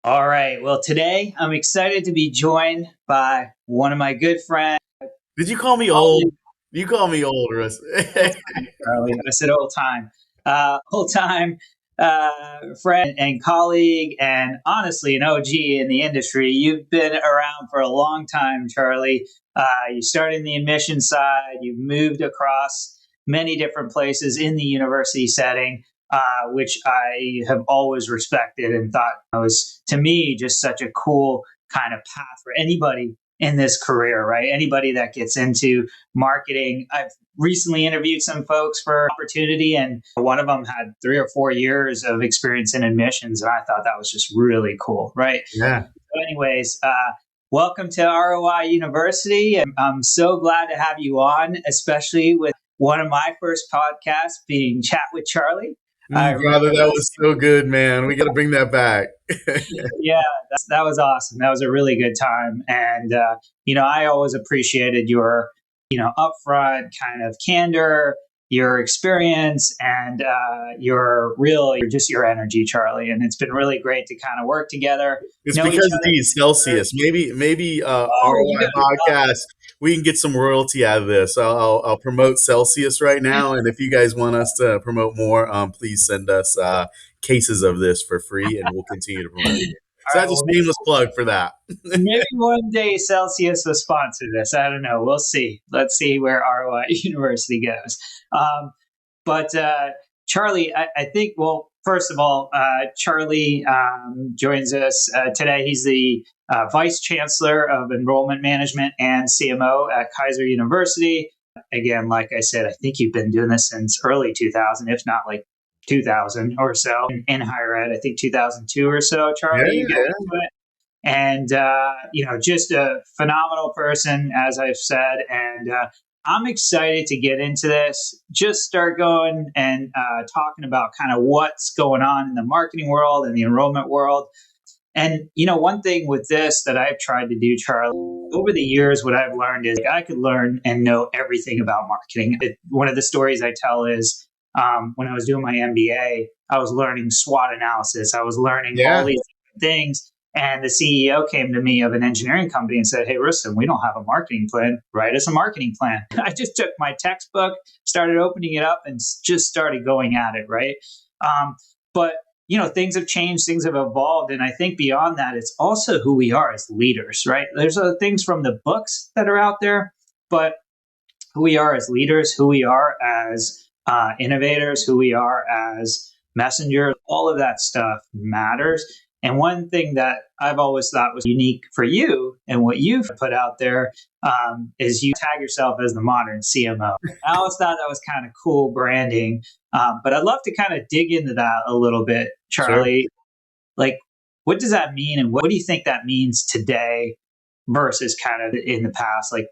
All right. Well, today I'm excited to be joined by one of my good friends, Did you call me old old? You call me old, Russ. time, Charlie. I said old time friend and colleague, and honestly, an OG in the industry. You've been around for a long time, Charlie. You started in the admission side. You've moved across many different places in the university setting. Which I have always respected and thought was, to me, just such a cool kind of path for anybody in this career, right? Anybody that gets into marketing. I've recently interviewed some folks for opportunity, and one of them had 3 or 4 years of experience in admissions, and I thought that was just really cool, right? Yeah. So anyways, welcome to ROI University, and I'm so glad to have you on, especially with one of my first podcasts being Chat with Charlie. I remember Brother, that was so good, man. We got to bring that back. yeah, that was awesome. That was a really good time. And, I always appreciated your, upfront kind of candor, your experience, and just your energy, Charlie. And it's been really great to kind of work together, It's know each because of other. these Celsius. Maybe Oh, you ROI got podcast. We can get some royalty out of this. I'll promote Celsius right now, and if you guys want us to promote more, please send us cases of this for free, and we'll continue to promote it. all So right. that's a Well, shameless plug for that. maybe one day Celsius will sponsor this. I don't know. We'll see. Let's see where ROI University goes. Um, But Charlie, I think, well, first of all, Charlie joins us today. He's the Vice Chancellor of Enrollment Management and CMO at Kaiser University. Again, like I said, I think you've been doing this since early 2000, if not like 2000 or so in higher ed. I think 2002 or so, Yeah, Charlie, you got yeah. into it. And, just a phenomenal person, as I've said. And I'm excited to get into this, just start going and talking about kind of what's going on in the marketing world and the enrollment world. And, one thing with this that I've tried to do, Charlie, over the years, what I've learned is I could learn and know everything about marketing. One of the stories I tell is when I was doing my MBA, I was learning SWOT analysis. I was learning all Yeah. these different things. And the CEO came to me of an engineering company and said, "Hey, Rustam, we don't have a marketing plan. Write us a marketing plan." I just took my textbook, started opening it up, and just started going at it, right? But things have changed, things have evolved. And I think beyond that, it's also who we are as leaders, right? There's other things from the books that are out there, but who we are as leaders, who we are as innovators, who we are as messengers, all of that stuff matters. And one thing that I've always thought was unique for you and what you've put out there is you tag yourself as the modern CMO. I always thought that was kind of cool branding. But I'd love to kind of dig into that a little bit, Sure. Charlie. Like, what does that mean? And what do you think that means today versus kind of in the past? Like,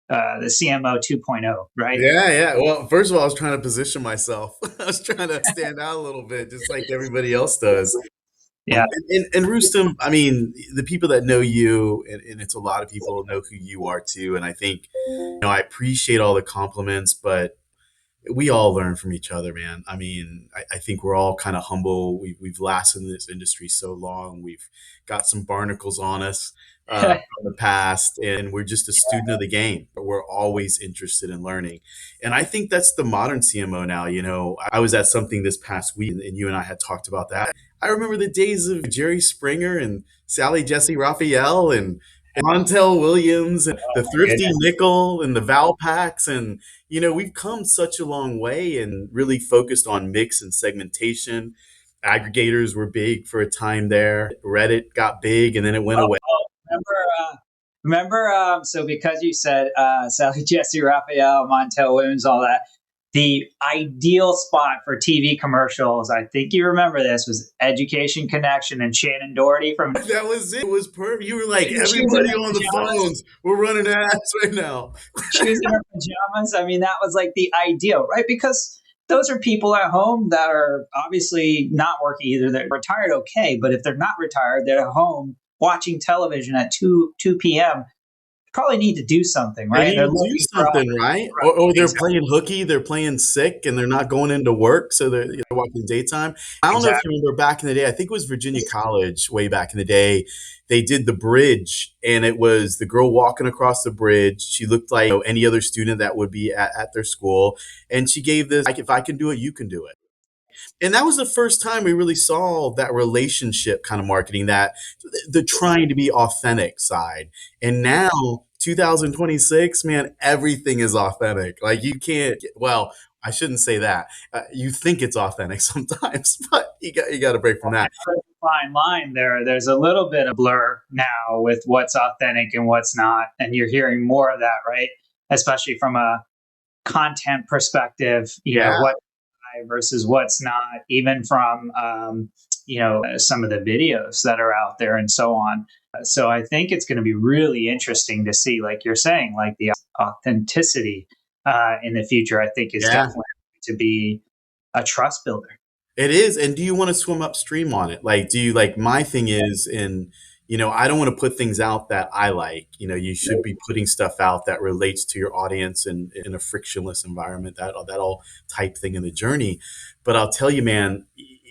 the CMO 2.0, right? Yeah, yeah. Well, first of all, I was trying to position myself. I was trying to stand out a little bit, just like everybody else does. Yeah. And Rustam, I mean, the people that know you, and it's a lot of people know who you are too. And I think, I appreciate all the compliments, but we all learn from each other, man. I mean, I think we're all kind of humble. We've lasted in this industry so long. We've got some barnacles on us from the past, and we're just a student of the game. But we're always interested in learning. And I think that's the modern CMO now. I was at something this past week, and you and I had talked about that. I remember the days of Jerry Springer and Sally Jesse Raphael and Montel Williams and the Thrifty Goodness. Nickel and the Val Packs. And we've come such a long way and really focused on mix and segmentation. Aggregators were big for a time there. Reddit got big and then it went Oh, away. oh, remember, so because you said Sally Jesse Raphael, Montel Williams, all that, the ideal spot for TV commercials, I think you remember this, was Education Connection and Shannon Doherty from That was it. It was perfect. You were like, she was in everybody her on the pajamas. phones, we're running ads right now. She was in her pajamas. I mean, that was like the ideal, right? Because those are people at home that are obviously not working either. They're retired, okay, but if they're not retired, they're at home watching television at 2 p.m. probably need to do something, They right? need They're to do looking for something, right? Or they're exactly, playing hooky, they're playing sick, and they're not going into work, so they're working daytime. I don't know if exactly. you remember back in the day. I think it was Virginia College way back in the day. They did the bridge, and it was the girl walking across the bridge. She looked like any other student that would be at their school, and she gave this like, "If I can do it, you can do it." And that was the first time we really saw that relationship kind of marketing, that the trying to be authentic side. And now 2026, man, everything is authentic. Like you can't, well, I shouldn't say that. You think it's authentic sometimes, but you got to break from that. There's a fine line there. There's a little bit of blur now with what's authentic and what's not, and you're hearing more of that, right? Especially from a content perspective, Yeah. what versus what's not, even from some of the videos that are out there and so on. So I think it's going to be really interesting to see, like you're saying, like the authenticity in the future. I think is Yeah. definitely to be a trust builder. It is. And do you want to swim upstream on it? Like, do you like my thing is I don't want to put things out that I like. You should be putting stuff out that relates to your audience and in a frictionless environment, that all type thing in the journey. But I'll tell you, man,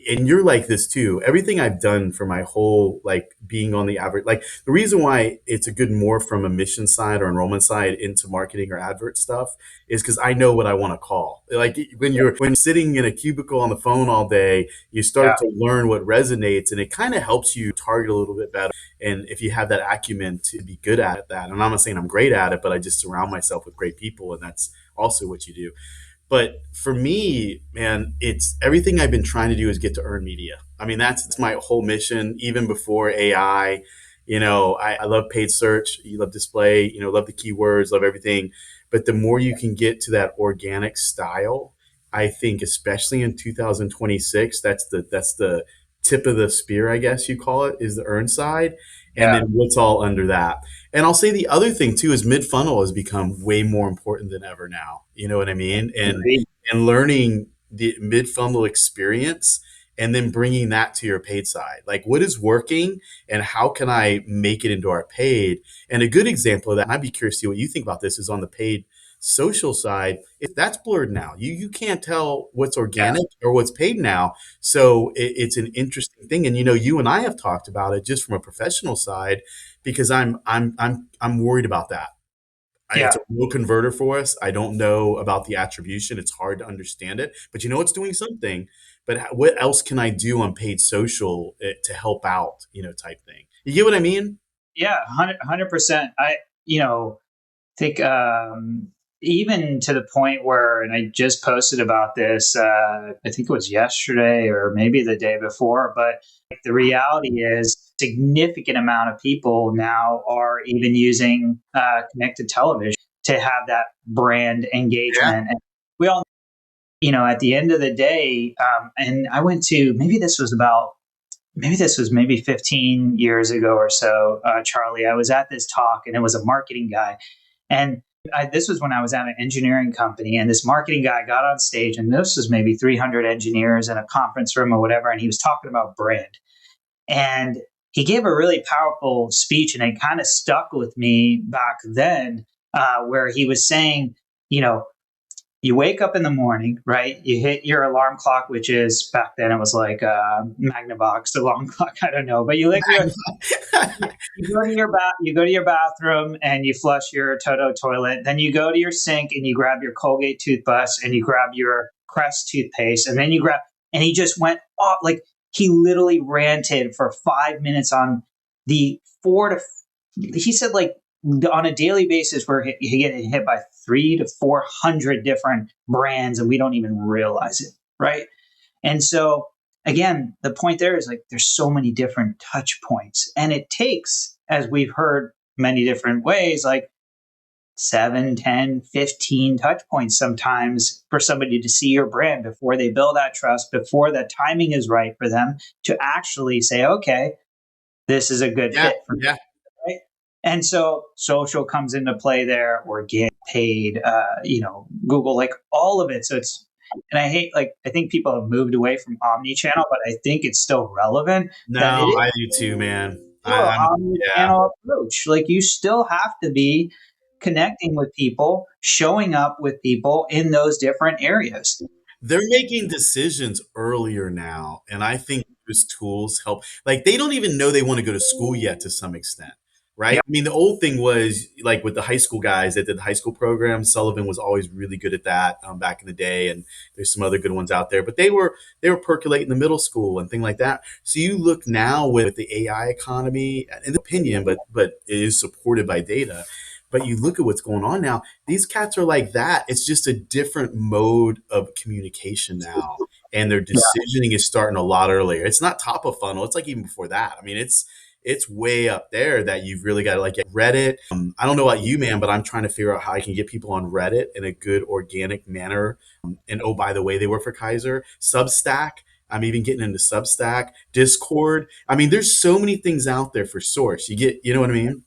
and you're like this too. Everything I've done for my whole like being on the average, like the reason why it's a good more from a mission side or enrollment side into marketing or advert stuff is because I know what I want to call. Like when you're sitting in a cubicle on the phone all day, you Yeah, start to learn what resonates, and it kind of helps you target a little bit better. And if you have that acumen to be good at that, and I'm not saying I'm great at it, but I just surround myself with great people, and that's also what you do. But for me, man, it's everything I've been trying to do is get to earn media. I mean, that's my whole mission, even before AI. I love paid search, you love display, love the keywords, love everything. But the more you can get to that organic style, I think, especially in 2026, that's the tip of the spear, I guess you call it, is the earn side. And yeah, then what's all under that. And I'll say the other thing too is mid funnel has become way more important than ever now. You know what I mean? agreed. And learning the mid funnel experience and then bringing that to your paid side. Like what is working and how can I make it into our paid? And a good example of that, and I'd be curious to see what you think about this, is on the paid social side. That's blurred now. You can't tell what's Yeah, organic or what's paid now. So it's an interesting thing. And you and I have talked about it just from a professional side because I'm worried about that. yeah, It's a real converter for us. I don't know about the attribution. It's hard to understand it, but it's doing something. But what else can I do on paid social to help out, type thing? You get what I mean? yeah. 100%. Think even to the point where, and I just posted about this, I think it was yesterday or maybe the day before, but the reality is significant amount of people now are even using connected television to have that brand Yeah. engagement. And we all, at the end of the day, and I went to, maybe this was maybe 15 years ago or so, Charlie. I was at this talk and it was a marketing guy. And this was when I was at an engineering company. And this marketing guy got on stage, and this was maybe 300 engineers in a conference room or whatever. And he was talking about brand. And he gave a really powerful speech, and it kind of stuck with me back then, where he was saying, you know, you wake up in the morning, right? You hit your alarm clock, which is back then it was like Magnavox alarm clock. I don't know, but you go to you go to your bathroom and you flush your Toto toilet. Then you go to your sink and you grab your Colgate toothbrush and you grab your Crest toothpaste, and then and he just went off, like he literally ranted for 5 minutes on the he said, like, on a daily basis we're getting hit by 300 to 400 different brands and we don't even realize it, right? And so again, the point there is, like, there's so many different touch points, and it takes, as we've heard many different ways, like 7, 10, 15 touch points sometimes for somebody to see your brand before they build that trust, before the timing is right for them to actually say, okay, this is a good Yeah. fit for me. Yeah. Right? And so social comes into play there, organic, paid, Google, like all of it. So and I think people have moved away from omni-channel, but I think it's still relevant that No, I do too, man. still I'm yeah. omnichannel approach. Like you still have to be connecting with people, showing up with people in those different areas. They're making decisions earlier now, and I think those tools help. Like they don't even know they want to go to school yet to some extent, right? Yeah. I mean, the old thing was like with the high school guys that did the high school program. Sullivan was always really good at that back in the day, and there's some other good ones out there. But they were percolating the middle school and thing like that. So you look now with the AI economy, in opinion, but it is supported by data. But you look at what's going on now, these cats are like that. It's just a different mode of communication now. And their Yeah. decisioning is starting a lot earlier. It's not top of funnel. It's like even before that. I mean, it's way up there that you've really got to like get Reddit. I don't know about you, man, but I'm trying to figure out how I can get people on Reddit in a good organic manner. And oh, by the way, they work for Kaiser. Substack. I'm even getting into Substack, Discord. I mean, there's so many things out there for source. You know what I mean?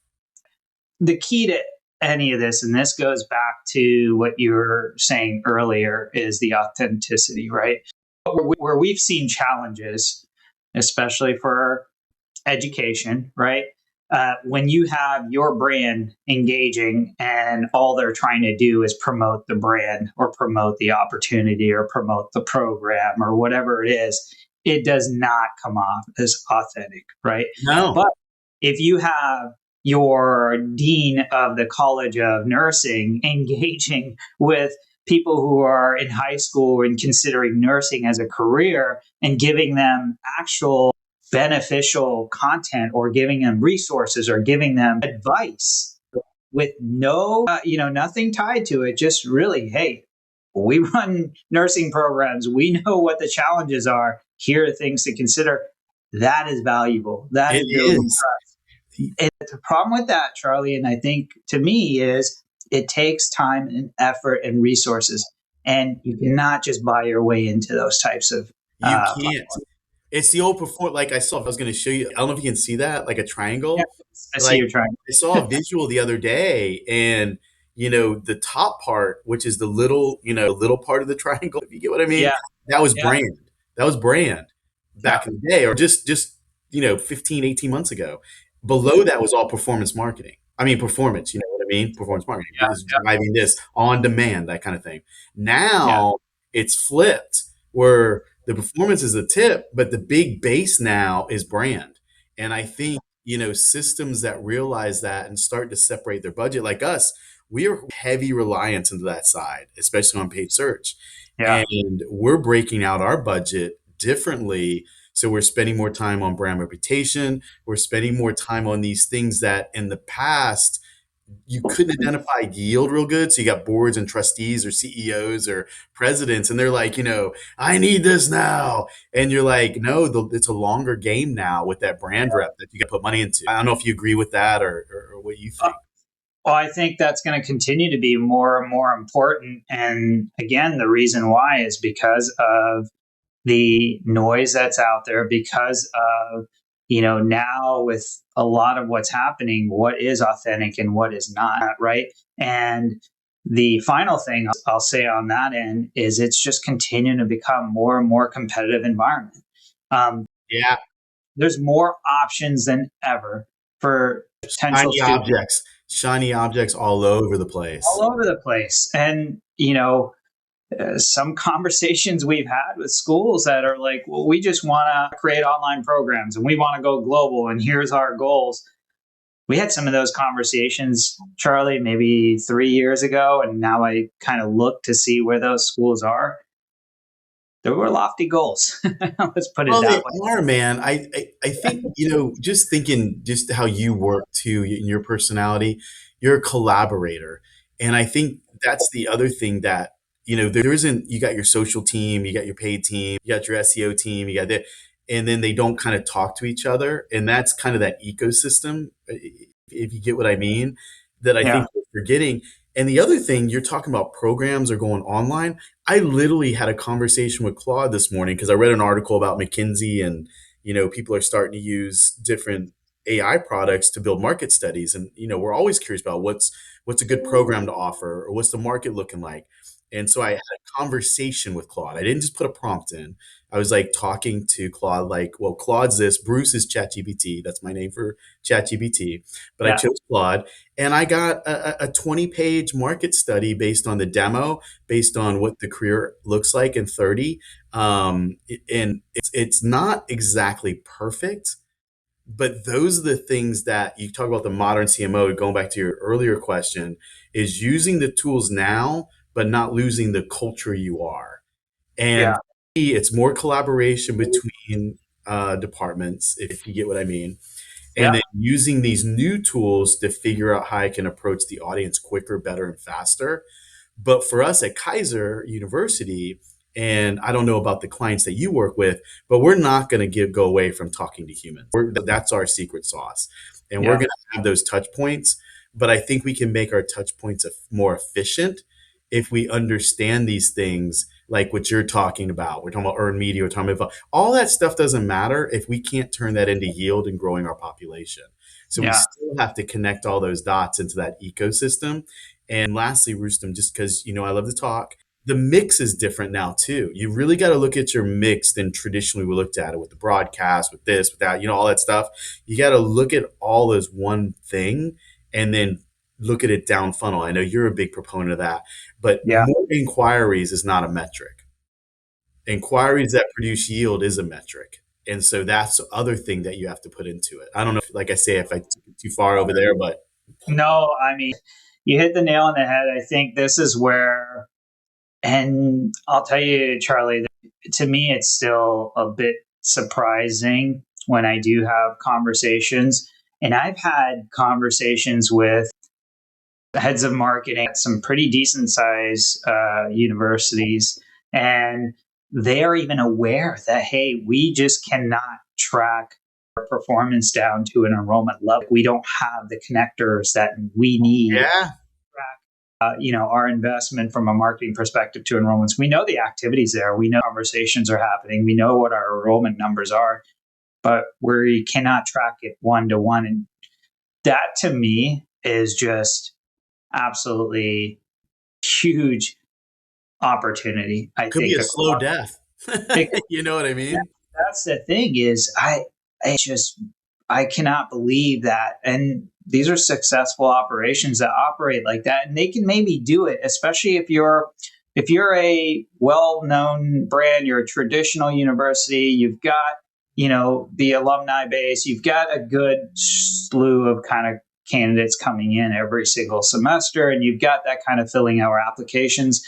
The key to any of this, and this goes back to what you were saying earlier, is the authenticity, right? Where we've seen challenges, especially for education, right? When you have your brand engaging and all they're trying to do is promote the brand or promote the opportunity or promote the program or whatever it is, it does not come off as authentic, right? No. But if you have your dean of the College of Nursing engaging with people who are in high school and considering nursing as a career and giving them actual beneficial content or giving them resources or giving them advice with no nothing tied to it, just really, hey, we run nursing programs, we know what the challenges are, here are things to consider. That is valuable, that It is building is. trust. And the problem with that, Charlie, and I think to me, is it takes time and effort and resources, and you cannot just buy your way into those types of You can't. platforms. It's the old perform. Like I was going to show you. I don't know if you can see that, like a Yeah, triangle. I see Like you're trying. I saw a visual the other day, and the top part, which is the little part of the triangle. If you get what I mean, Yeah, that was yeah, brand. That was brand yeah, back in the day, or just 15, 18 months ago. Below that was all performance marketing. I mean, performance. You know what I mean? Performance marketing yeah, is driving this on demand, that kind of thing. yeah, Now it's flipped, where the performance is the tip, but the big base now is brand. And I think, systems that realize that and start to separate their budget, like us, we are heavy reliance into that side, especially on paid search. yeah, And we're breaking out our budget differently. So we're spending more time on brand reputation. We're spending more time on these things that in the past you couldn't identify yield real good. So you got boards and trustees or CEOs or presidents, and they're like, I need this now. And you're like, no, it's a longer game now with that brand rep that you got to put money into. I don't know if you agree with that or what you yeah. think. Well, I think that's going to continue to be more and more important. And again, the reason why is because of the noise that's out there, because of, now with a lot of what's happening, what is authentic and what is not, right? And the final thing I'll say on that end is it's just continuing to become more and more competitive environment. Um, Yeah. there's more options than ever for potential Shiny students objects, shiny objects all over the all place. over the place. And, some conversations we've had with schools that are like, well, we just want to create online programs and we want to go global and here's our goals. We had some of those conversations, Charlie, maybe 3 years ago. And now I kind of look to see where those schools are. There were lofty goals. Let's put it Well, they that way. are, man. I think, just thinking just how you work too in your personality, you're a collaborator. And I think that's the other thing that, there isn't, you got your social team, you got your paid team, you got your SEO team, you got that, and then they don't kind of talk to each other. And that's kind of that ecosystem, if you get what I mean, that I Yeah. think we're forgetting. And the other thing, you're talking about programs are going online. I literally had a conversation with Claude this morning because I read an article about McKinsey and people are starting to use different AI products to build market studies, and we're always curious about what's a good program to offer or what's the market looking like. And so I had a conversation with Claude. I didn't just put a prompt in. I was like talking to Claude, like, well, Claude's this, Bruce is ChatGPT. That's my name for ChatGPT. But I Yeah. chose Claude, and I got a 20-page market study based on the demo, based on what the career looks like in 30. And it's not exactly perfect, but those are the things that you talk about. The modern CMO, going back to your earlier question, is using the tools now, but not losing the culture you are. And Yeah. for me, it's more collaboration between departments, if you get what I mean. And Yeah. then using these new tools to figure out how I can approach the audience quicker, better, and faster. But for us at Kaiser University, and I don't know about the clients that you work with, but we're not going to go away from talking to humans. That's our secret sauce. And we're Yeah. going to have those touch points. But I think we can make our touch points more efficient if we understand these things, like what you're talking about. We're talking about earned media, we're talking about all that stuff. Doesn't matter if we can't turn that into yield and growing our population. So we Yeah. still have to connect all those dots into that ecosystem. And lastly, Rustam, just because I love to talk, the mix is different now too. You really got to look at your mix than traditionally we looked at it, with the broadcast, with this, with that, all that stuff. You got to look at all as one thing, and then look at it down funnel. I know you're a big proponent of that, but Yeah. more inquiries is not a metric. Inquiries that produce yield is a metric. And so that's the other thing that you have to put into it. I don't know, like I say, if I took it too far over there, but No, I mean, you hit the nail on the head. I think this is where, and I'll tell you, Charlie, to me, it's still a bit surprising when I do have conversations. And I've had conversations with heads of marketing at some pretty decent size universities. And they are even aware that, hey, we just cannot track our performance down to an enrollment level. We don't have the connectors that we need. yeah, Our investment from a marketing perspective to enrollments. We know the activities there. We know conversations are happening. We know what our enrollment numbers are, but we cannot track it one to one. And that to me is just absolutely huge opportunity. I could be think a slow death. You know what I mean? that's the thing is I cannot believe that. And these are successful operations that operate like that, and they can maybe do it, especially if you're a well-known brand, you're a traditional university, you've got the alumni base, you've got a good slew of kind of candidates coming in every single semester, and you've got that kind of filling our applications.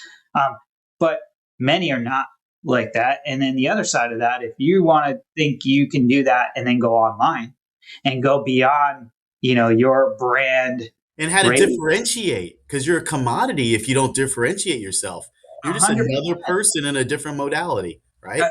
But many are not like that. And then the other side of that, if you want to think you can do that and then go online and go beyond, your brand And how to differentiate, because you're a commodity if you don't differentiate yourself. You're just 100%. another person in a different modality, right?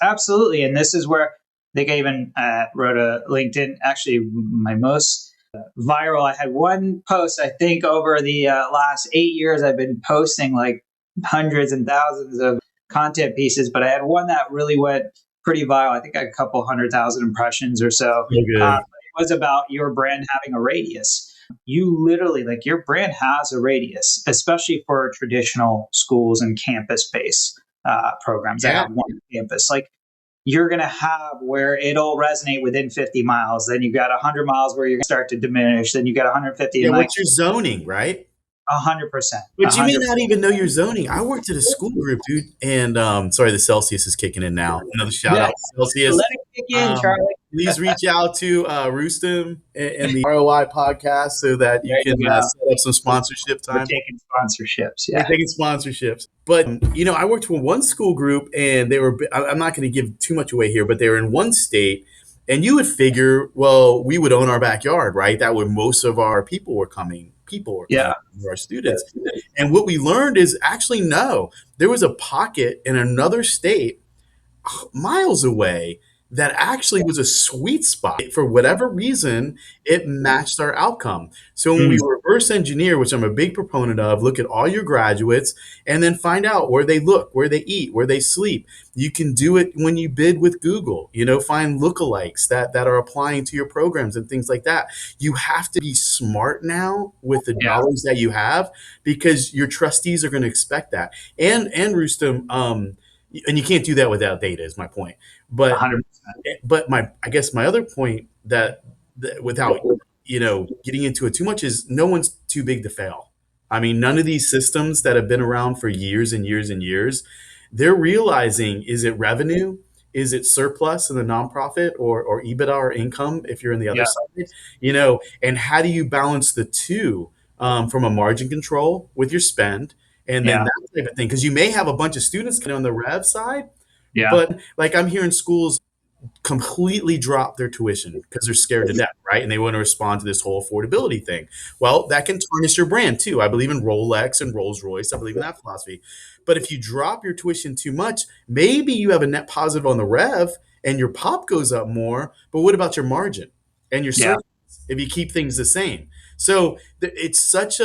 Absolutely. And this is where I think I even wrote a LinkedIn, actually my most viral. I had one post, I think over the last 8 years, I've been posting like hundreds and thousands of content pieces, but I had one that really went pretty viral. I think I had a couple 100,000 impressions or so. Good. It was about your brand having a radius. You literally, like, your brand has a radius, especially for traditional schools and campus-based programs that have one campus. Like, you're going to have where it'll resonate within 50 miles. Then you've got 100 miles where you're going to start to diminish. Then you've got 150. Yeah, what's your zoning, right? 100%. But you may not even know your zoning. I worked at a school group, dude. And sorry, the Celsius is kicking in now. Another shout out to Celsius. Let it kick in, Charlie. Please reach out to Rustam and the ROI podcast so that you can set up some sponsorship time. We're taking sponsorships. Yeah. We're taking sponsorships. But, I worked for one school group, and they were, I'm not going to give too much away here, but they were in one state. And you would figure, well, we would own our backyard, right? That would most of our people were coming, our students. And what we learned is actually, no, there was a pocket in another state miles away that actually was a sweet spot. For whatever reason, it matched our outcome. So when we Mm, reverse engineer, which I'm a big proponent of, look at all your graduates and then find out where they look, where they eat, where they sleep. You can do it when you bid with Google, find lookalikes that are applying to your programs and things like that. You have to be smart now with the yeah, dollars that you have, because your trustees are going to expect that. And Rustam, and you can't do that without data, is my point. But 100%. my I guess my other point that without getting into it too much is no one's too big to fail. I mean, none of these systems that have been around for years and years and years, they're realizing, is it revenue? Is it surplus in the nonprofit, or EBITDA or income if you're in the other Yeah, side? And how do you balance the two, from a margin control with your spend, and then yeah, that type of thing? Because you may have a bunch of students on the rev side, yeah, but like I'm hearing schools completely drop their tuition because they're scared to death, right? And they want to respond to this whole affordability thing. Well, that can tarnish your brand too. I believe in Rolex and Rolls Royce. I believe in that philosophy. But if you drop your tuition too much, maybe you have a net positive on the rev and your pop goes up more. But what about your margin and your yeah, surplus if you keep things the same? So it's such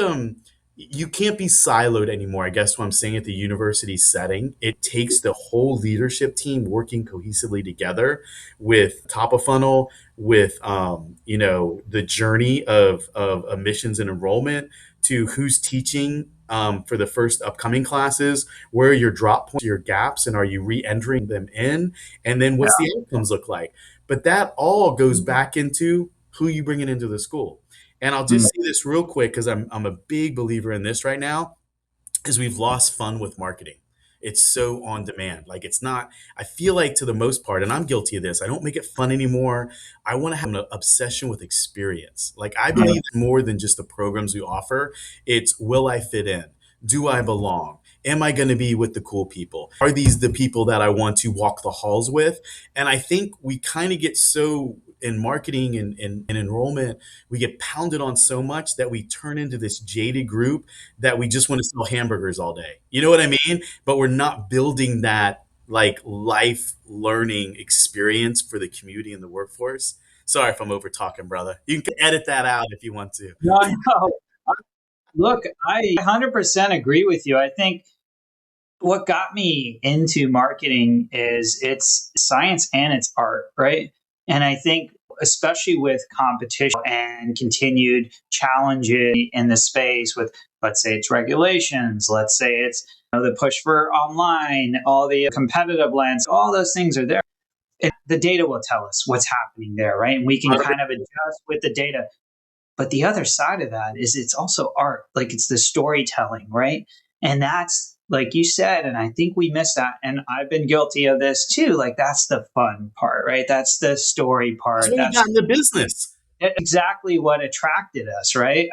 you can't be siloed anymore. I guess what I'm saying, at the university setting, it takes the whole leadership team working cohesively together with top of funnel, with the journey of admissions and enrollment, to who's teaching for the first upcoming classes, where are your drop points, your gaps, and are you re-entering them in, and then what's yeah. the outcomes look like. But that all goes back into who you bringing into the school. And I'll just Mm, say this real quick, because I'm a big believer in this right now, is we've lost fun with marketing. It's so on demand. Like, it's not, I feel like, to the most part, and I'm guilty of this, I don't make it fun anymore. I want to have an obsession with experience. Like, I mm, believe it's more than just the programs we offer. It's, will I fit in? Do I belong? Am I going to be with the cool people? Are these the people that I want to walk the halls with? And I think we kind of get so, in marketing and enrollment, we get pounded on so much that we turn into this jaded group that we just want to sell hamburgers all day. You know what I mean? But we're not building that, like, life learning experience for the community and the workforce. Sorry if I'm over talking, brother. You can edit that out if you want to. no, no. Look, I 100% agree with you. I think what got me into marketing is it's science and it's art, right? And I think, especially with competition and continued challenges in the space, with, let's say it's regulations, let's say it's the push for online, all the competitive lands, all those things are there. The data will tell us what's happening there, right? And we can kind of adjust with the data. But the other side of that is it's also art, like it's the storytelling, right? And that's, like you said, and I think we miss that. And I've been guilty of this too. Like, that's the fun part, right? That's the story That's part. when we That's got into business. exactly what attracted us, right?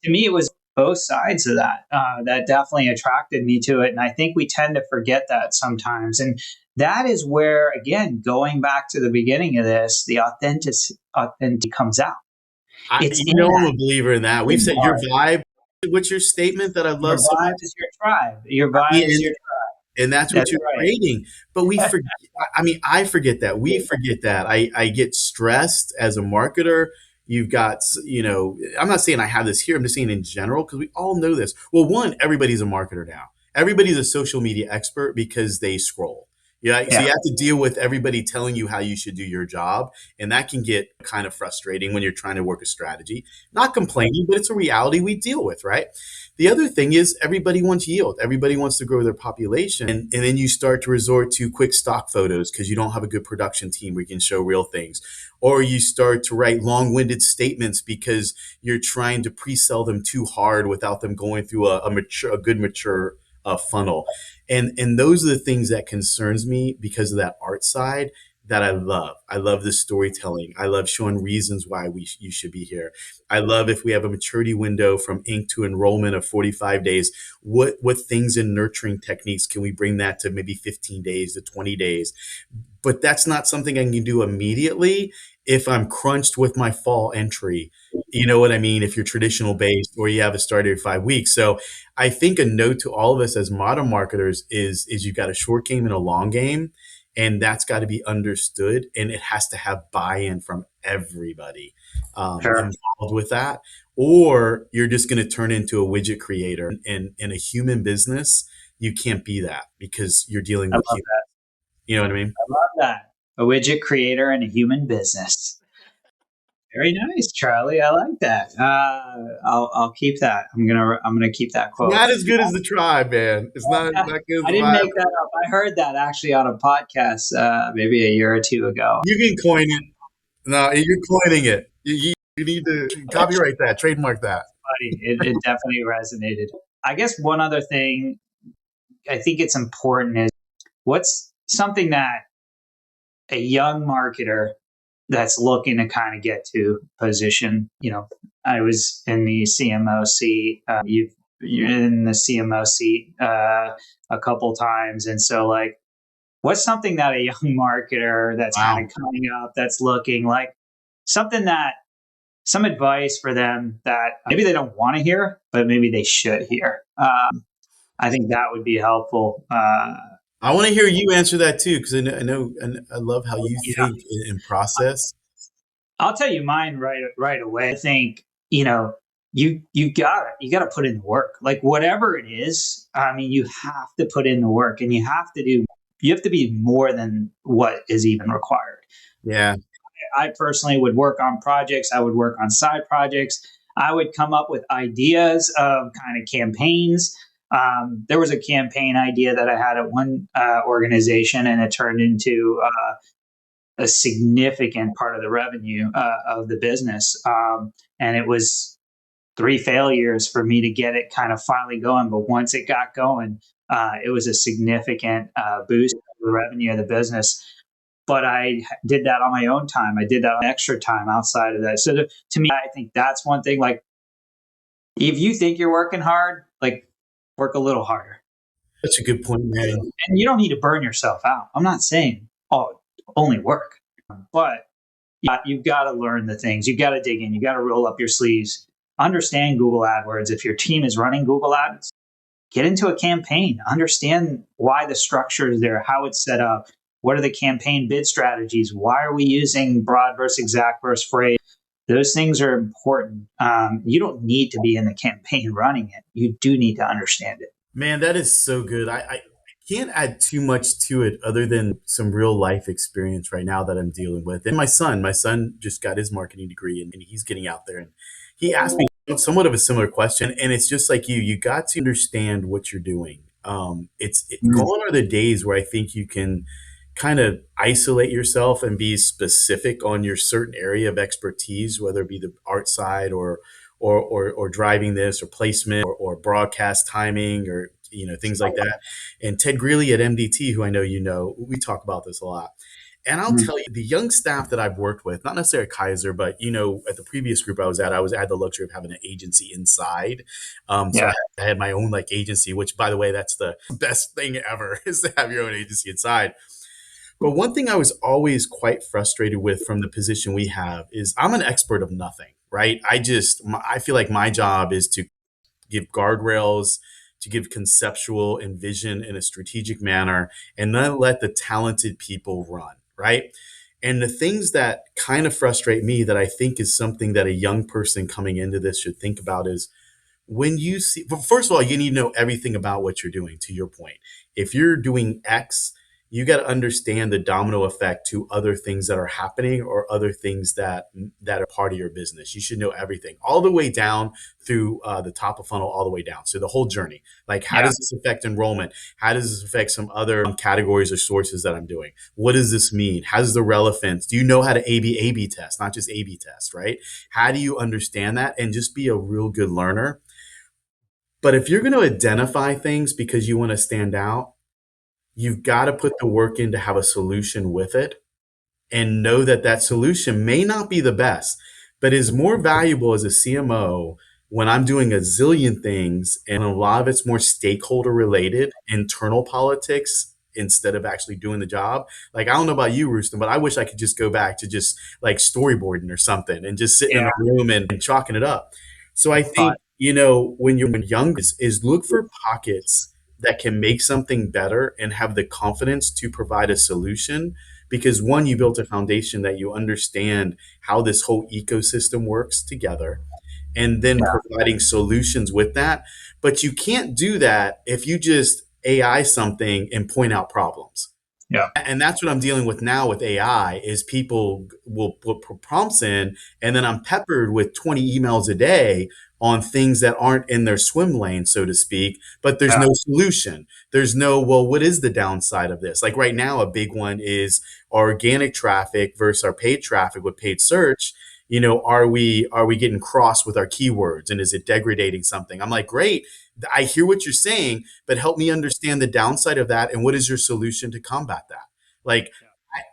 To me, it was both sides of that that definitely attracted me to it. And I think we tend to forget that sometimes. And that is where, again, going back to the beginning of this, the authenticity comes out. It's in I'm that a believer in that. We've said your part. vibe. What's your statement that I Your love so vibe much? is your tribe. Your I vibe mean, is your and that's tribe. what That's you're creating. But we right. forget. I mean, I forget that. We forget that. I get stressed as a marketer. You've got, I'm not saying I have this here. I'm just saying in general, because we all know this. Well, one, everybody's a marketer now. Everybody's a social media expert because they scroll. Yeah, so Yeah. you have to deal with everybody telling you how you should do your job, and that can get kind of frustrating when you're trying to work a strategy. Not complaining, but it's a reality we deal with, right? The other thing is, everybody wants yield. Everybody wants to grow their population. And then you start to resort to quick stock photos because you don't have a good production team where you can show real things. Or you start to write long-winded statements because you're trying to pre-sell them too hard without them going through a good mature funnel. And those are the things that concerns me because of that art side that I love. I love the storytelling. I love showing reasons why you should be here. I love, if we have a maturity window from ink to enrollment of 45 days, what things in nurturing techniques can we bring that to maybe 15 days to 20 days? But that's not something I can do immediately if I'm crunched with my fall entry. You know what I mean? If you're traditional based or you have a start every 5 weeks. So I think a note to all of us as modern marketers is you've got a short game and a long game. And that's got to be understood, and it has to have buy-in from everybody Sure. involved with that, or you're just going to turn into a widget creator. And in a human business, you can't be that because you're dealing I with love humans. that. You know what I mean? I love that. A widget creator and a human business. Very nice, Charlie. I like that. I'll keep that. I'm gonna keep that quote. Not as good as the tribe, man. It's not good as I the didn't vibe. make that up. I heard that actually on a podcast maybe a year or two ago. You can coin it. No, you're coining it. You need to copyright that, trademark that. Funny. It definitely resonated. I guess one other thing I think it's important is what's something that a young marketer that's looking to kind of get to position. I was in the CMO seat. You're in the CMO seat a couple times, and so like, what's something that a young marketer that's kind Wow. of coming up, that's looking like something that some advice for them that maybe they don't want to hear, but maybe they should hear. I think that would be helpful. I want to hear you answer that too, because I know, and I love how you Yeah, think in process. I'll tell you mine right away. I think you got to put in the work. Like whatever it is, I mean, you have to put in the work, and you have to be more than what is even required. Yeah. I personally would work on projects. I would work on side projects. I would come up with ideas of kind of campaigns. There was a campaign idea that I had at one organization, and it turned into a significant part of the revenue of the business. And it was 3 failures for me to get it kind of finally going. But once it got going, it was a significant boost to the revenue of the business. But I did that on my own time. I did that on extra time outside of that. So to me, I think that's one thing. Like, if you think you're working hard, like, work a little harder. That's a good point, man. And you don't need to burn yourself out. I'm not saying, oh, only work, but yeah, you've got to learn the things. You've got to dig in. You got to roll up your sleeves. Understand Google AdWords. If your team is running Google Ads, get into a campaign. Understand why the structure is there, how it's set up. What are the campaign bid strategies? Why are we using broad versus exact versus phrase? Those things are important. You don't need to be in the campaign running it. You do need to understand it. Man, that is so good. I can't add too much to it other than some real life experience right now that I'm dealing with. And my son just got his marketing degree, and he's getting out there. And he asked me somewhat of a similar question. And it's just like you got to understand what you're doing. Gone are the days where I think you can kind of isolate yourself and be specific on your certain area of expertise, whether it be the art side or driving this or placement or broadcast timing or things like that. And Ted Greeley at MDT, who I know we talk about this a lot. And I'll tell you, the young staff that I've worked with, not necessarily at Kaiser, but at the previous group I had the luxury of having an agency inside. So Yeah. I had my own like agency, which by the way, that's the best thing ever is to have your own agency inside. But one thing I was always quite frustrated with from the position we have is I'm an expert of nothing, right? I feel like my job is to give guardrails, to give conceptual and vision in a strategic manner, and then let the talented people run, right? And the things that kind of frustrate me that I think is something that a young person coming into this should think about is when you see, well, first of all, you need to know everything about what you're doing, to your point. If you're doing X, you got to understand the domino effect to other things that are happening or other things that are part of your business. You should know everything all the way down through the top of funnel, all the way down. So the whole journey, like how Yeah. does this affect enrollment? How does this affect some other categories or sources that I'm doing? What does this mean? How's the relevance? Do you know how to A/B test, not just A/B test, right? How do you understand that and just be a real good learner? But if you're going to identify things because you want to stand out, you've got to put the work in to have a solution with it and know that that solution may not be the best, but is more valuable as a CMO when I'm doing a zillion things and a lot of it's more stakeholder related, internal politics instead of actually doing the job. Like, I don't know about you, Rustam, but I wish I could just go back to just like storyboarding or something and just sitting in Yeah. a room and chalking it up. So I think, But when you're young is look for pockets that can make something better and have the confidence to provide a solution. Because one, you built a foundation that you understand how this whole ecosystem works together, and then Yeah. providing solutions with that. But you can't do that if you just AI something and point out problems. Yeah. And that's what I'm dealing with now with AI is people will put prompts in, and then I'm peppered with 20 emails a day on things that aren't in their swim lane, so to speak, but there's Yeah. no solution. There's no, well, what is the downside of this? Like right now, a big one is our organic traffic versus our paid traffic with paid search. Are we getting crossed with our keywords, and is it degrading something? I'm like, great. I hear what you're saying, but help me understand the downside of that, and what is your solution to combat that? Like,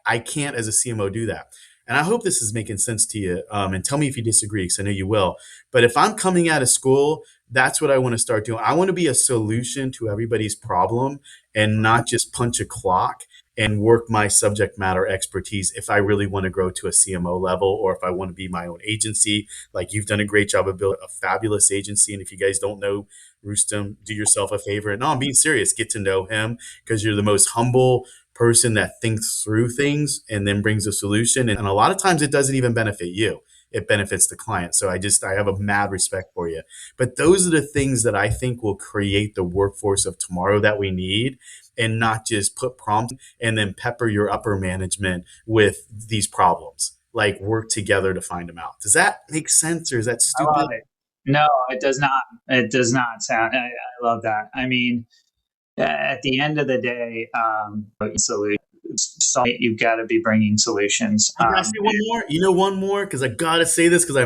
I can't as a CMO do that. And I hope this is making sense to you. And tell me if you disagree, because I know you will. But if I'm coming out of school, that's what I want to start doing. I want to be a solution to everybody's problem and not just punch a clock and work my subject matter expertise if I really want to grow to a CMO level, or if I want to be my own agency. Like, you've done a great job of building a fabulous agency. And if you guys don't know Rustam, do yourself a favor. And no, I'm being serious. Get to know him, because you're the most humble person that thinks through things and then brings a solution. And a lot of times it doesn't even benefit you. It benefits the client. So I have a mad respect for you. But those are the things that I think will create the workforce of tomorrow that we need, and not just put prompts and then pepper your upper management with these problems. Like, work together to find them out. Does that make sense, or is that I love stupid? it. No, it does not. It does not sound. I love that. I mean, at the end of the day, solutions. So you've got to be bringing solutions. Can I say one more? One more, because I gotta say this, because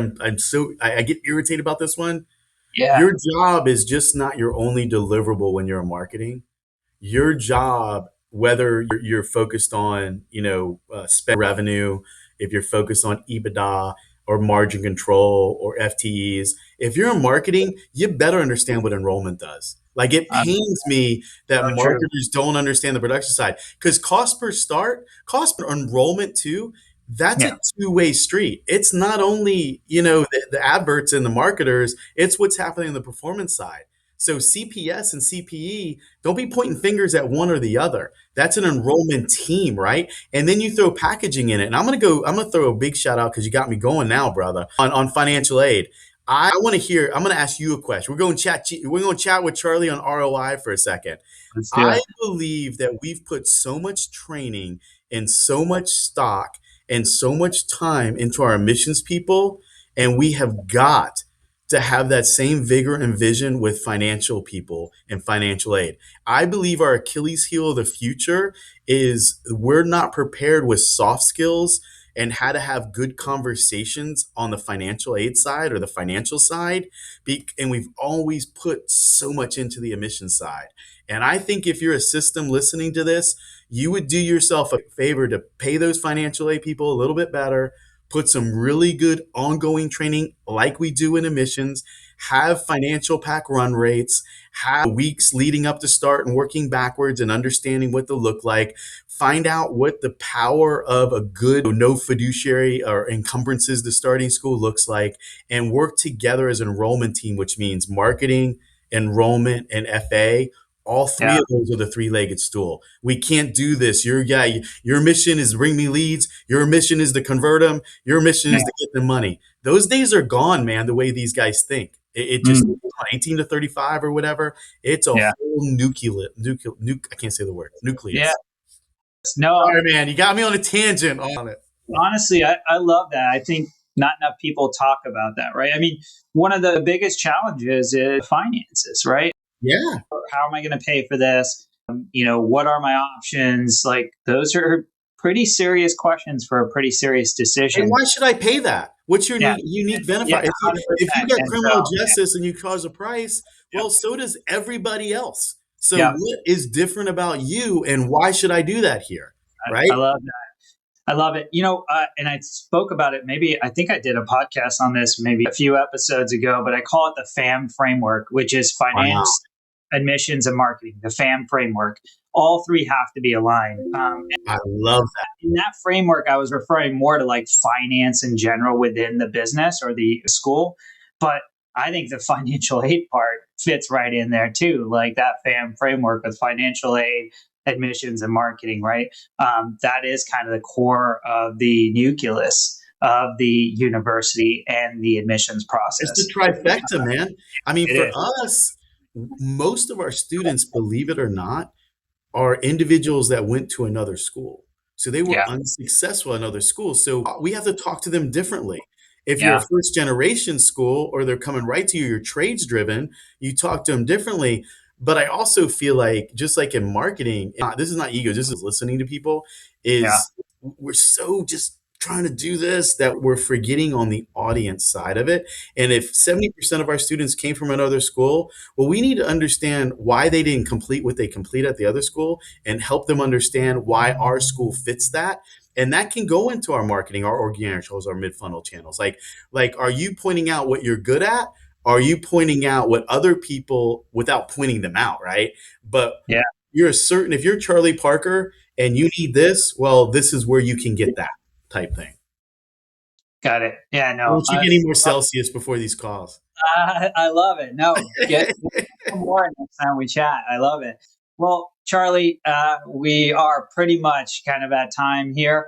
I get irritated about this one. Yeah. Your job is just not your only deliverable when you're in marketing. Your job, whether you're focused on spend revenue, if you're focused on EBITDA or margin control or FTEs, if you're in marketing, you better understand what enrollment does. Like, it Um, pains me that so true. marketers don't understand the production side, because cost per start, cost per enrollment too. That's a Yeah. two-way street. It's not only the adverts and the marketers; it's what's happening on the performance side. So CPS and CPE, don't be pointing fingers at one or the other. That's an enrollment team, right? And then you throw packaging in it. And I'm gonna throw a big shout out, because you got me going now, brother, on financial aid. I'm gonna ask you a question. We're going to chat with Charlie on ROI for a second. Let's do I it. believe that we've put so much training and so much stock and so much time into our admissions people, and we have got to have that same vigor and vision with financial people and financial aid. I believe our Achilles heel of the future is we're not prepared with soft skills and how to have good conversations on the financial aid side or the financial side. And we've always put so much into the admission side. And I think if you're a system listening to this, you would do yourself a favor to pay those financial aid people a little bit better, put some really good ongoing training like we do in admissions, have financial pack run rates, have weeks leading up to start and working backwards and understanding what they look like, find out what the power of a good no fiduciary or encumbrances to starting school looks like, and work together as an enrollment team, which means marketing, enrollment, and FA. All three Yeah. of those are the three-legged stool. We can't do this. Your mission is bring me leads. Your mission is to convert them. Your mission Yeah. is to get them money. Those days are gone, man. The way these guys think, it just Mm. 18 to 35 or whatever. It's a Yeah. whole I can't say the word Yeah. nucleus. No, Sorry, man. You got me on a tangent on it. honestly, I love that. I think not enough people talk about that, right? I mean, one of the biggest challenges is finances, right? Yeah. How am I going to pay for this? What are my options? Like, those are pretty serious questions for a pretty serious And decision. why should I pay that? What's your Yeah. unique Yeah. benefit? If you 100%. get And criminal so, justice and you charge a price, yeah. well, so does everybody else. So Yeah. what is different about you, and why should I do that here? Right? I love that. I love it. And I spoke about it. Maybe I think I did a podcast on this maybe a few episodes ago, but I call it the FAM framework, which is Wow. finance, admissions, and marketing. The FAM framework. All three have to be aligned. I love that. In that framework, I was referring more to like finance in general within the business or the school. But I think the financial aid part fits right in there too, like that FAM framework with financial aid, admissions, and marketing, right? That is kind of the core of the nucleus of the university and the admissions It's the process. trifecta, man. I mean, It for is. us, most of our students, believe it or not, are individuals that went to another school. So they were Yeah. unsuccessful in other schools. So we have to talk to them differently. If you're a Yeah. first generation school or they're coming right to you, you're trades driven, you talk to them differently. But I also feel like, just like in marketing, this is not ego, this is listening to people, Yeah. is we're so just trying to do this that we're forgetting on the audience side of it. And if 70% of our students came from another school, well, we need to understand why they didn't complete what they complete at the other school and help them understand why our school fits that. And that can go into our marketing, our organic channels, our mid-funnel channels. Like, are you pointing out what you're good at? Are you pointing out what other people, without pointing them out, right? But Yeah. if you're Charlie Parker and you need this, well, this is where you can get that type thing. Got it. Yeah. I No. want you getting more Celsius before these calls. I love it. No, get more next time we chat. I love it. Well, Charlie, we are pretty much kind of at time here.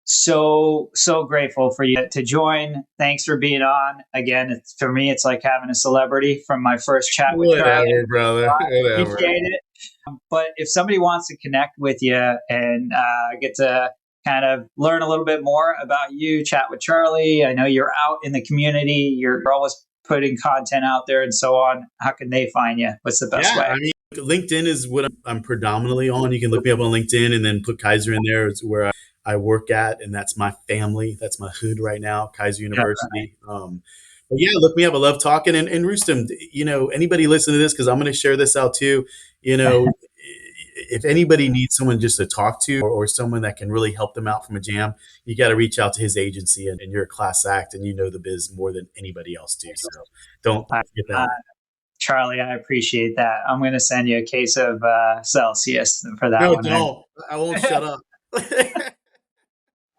So grateful for you to join. Thanks for being on. Again, for me, it's like having a celebrity from my first chat with Charlie. Whatever, brother. I Whatever. appreciate it. But if somebody wants to connect with you and get to kind of learn a little bit more about you, chat with Charlie, I know you're out in the community, you're always putting content out there and so on. How can they find you? What's the best way? I mean, LinkedIn is what I'm predominantly on. You can look me up on LinkedIn and then put Kaiser in there. It's where I work at, and that's my family. That's my hood right now, Kaiser University. But yeah, look me up. I love talking. And Rustam, anybody listen to this, because I'm going to share this out too. If anybody needs someone just to talk to, or someone that can really help them out from a jam, you got to reach out to his agency, and you're a class act and you know the biz more than anybody else do. So don't forget that. Charlie, I appreciate that. I'm going to send you a case of Celsius for that No, one. don't. I won't shut up.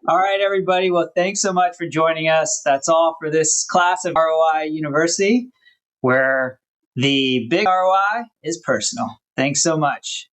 All right, everybody. Well, thanks so much for joining us. That's all for this class of ROI University, where the big ROI is personal. Thanks so much.